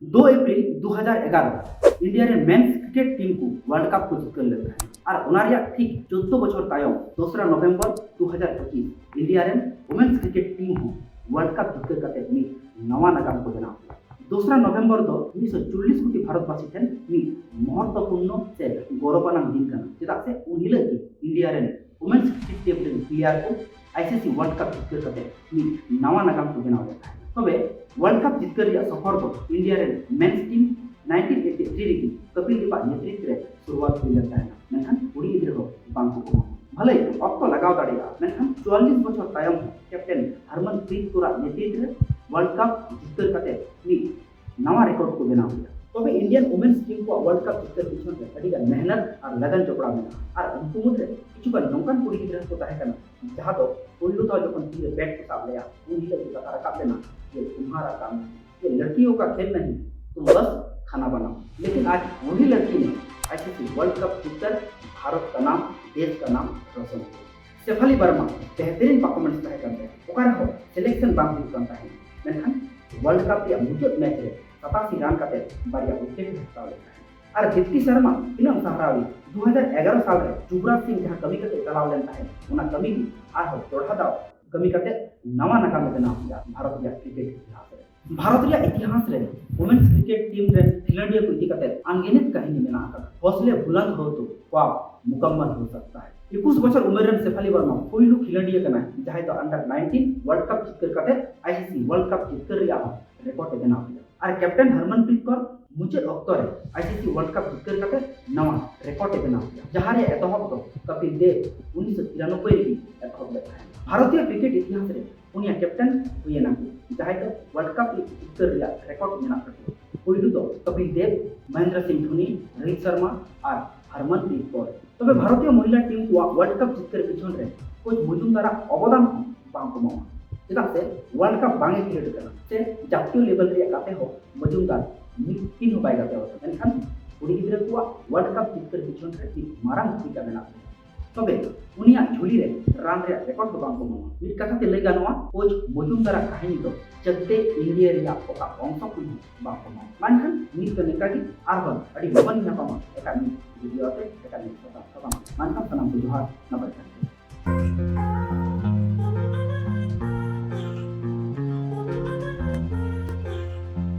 2 अप्रैल 2011 India रे men's cricket team को world cup को जितकर लेता है और ओनारिया ठीक 14 बछर तायम 2 नवेम्बर 2025 इंडिया रे वुमेन्स क्रिकेट टीम हो वर्ल्ड कप जितकर कते मी नवा नागाम को बना 2 नवेम्बर दो 1940 कोटी भारतवासी ठेन मी महत्वपूर्ण से गौरवानाम दिन कना चेदा से उहिला की इंडिया रे वुमेन्स क्रिकेट टीम रे प्लेयर को आईसीसी वर्ल्ड कप जितकर कते मी नवा नागाम को बना लेता है तबे वर्ल्ड कप जितकर सफर दो इंडिया रे मेंस टीम 1983 रे कपिल देव नेतृत्व रे शुरुआत हुई लेता है मेनखान कुड़ी गिद्रा को बांग को भले अक्तो लगाव दाड़िया मेनखान 44 बछर तायम कैप्टन हरमनप्रीत कौर नेतृत्व रे वर्ल्ड कप जितकर कते मी नवा रिकॉर्ड को बना हुआ तबे इंडियन वुमेन्स टीम को वर्ल्ड कप जितकर पिछन रे अडिगा मेहनत और लगन चपड़ा में और उनको मुद्रे किछु नौकान कुड़ी गिद्रा को ताहे कना जहां तो पहिलो तो जखन तीर बैट को साब लिया उन्हीं के कथा रखा देना ये तुम्हारा काम है ये लड़कियों का खेल नहीं तुम बस खाना बनाओ लेकिन आज वही लड़की ने आईसीसी वर्ल्ड कप जीतकर भारत का नाम देश का नाम रोशन किया शेफाली वर्मा बेहतरीन परफॉर्मेंस तय करते हैं ओकर हो सिलेक्शन बांग करता है मेनखान वर्ल्ड कप या मुजत मैच रे 87 रन काते बारिया विकेट हटाव लेता है और दीप्ति शर्मा इनम सहरावी 2011 साल रे युवराज सिंह जहां कमी कते चलाव लेता है उना कमी भी आ हो तोड़ा दाव कमी कते नवा नाकाम बना हुआ भारत या क्रिकेट इतिहास रे भारत या इतिहास रे वुमेन्स क्रिकेट टीम रे खिलाड़ियों को इति कते अनगिनत कहानी बना कर हौसले बुलंद हो तो ख्वाब मुकम्मल हो सकता है 21 बछर उम्र रे शेफाली वर्मा पहिलो खिलाड़ी कना जहां तो अंडर 19 वर्ल्ड कप जीतकर कते आईसीसी वर्ल्ड कप जीतकर रिया रिकॉर्ड बना हुआ और कैप्टन हरमनप्रीत कौर मुझे अक्तर आईसीसी वर्ल्ड कप जीतकर कते नवा रिकॉर्ड बना हुआ जहां रे एतहब तो कपिल देव 1993 रे एतहब लेता है भारतीय क्रिकेट इतिहास रे उनिया कैप्टन हुएना जहां तो वर्ल्ड कप जीतकर रिया रिकॉर्ड बना करते पहिलो तो कपिल देव महेंद्र सिंह धोनी रोहित शर्मा और हरमनप्रीत कौर तबे भारतीय महिला टीम को वर्ल्ड कप जीतकर पिछन रे कोच मजुमदार अवदान बांग को मावा चेदा से वर्ल्ड कप बांगे खेल करना से जातीय लेवल रे काते हो मजुमदार मिटिन हो पाएगा ते एनखान कुड़ी गिद्रा को वर्ल्ड कप जीतकर पिछन रे मारांग भूमिका बना तबे उनिया झुली रे रान रे रिकॉर्ड को बांग को मावा मिट कथा ते लई गानवा कोच मजुमदार कहानी तो जते इंडिया रे ओका अंश को बांग को मावा मानखान मिट कने कागी आरबन अडी बबन नापामा एका वीडियो ते एका निक सता मानखान सनाम जोहार नमस्कार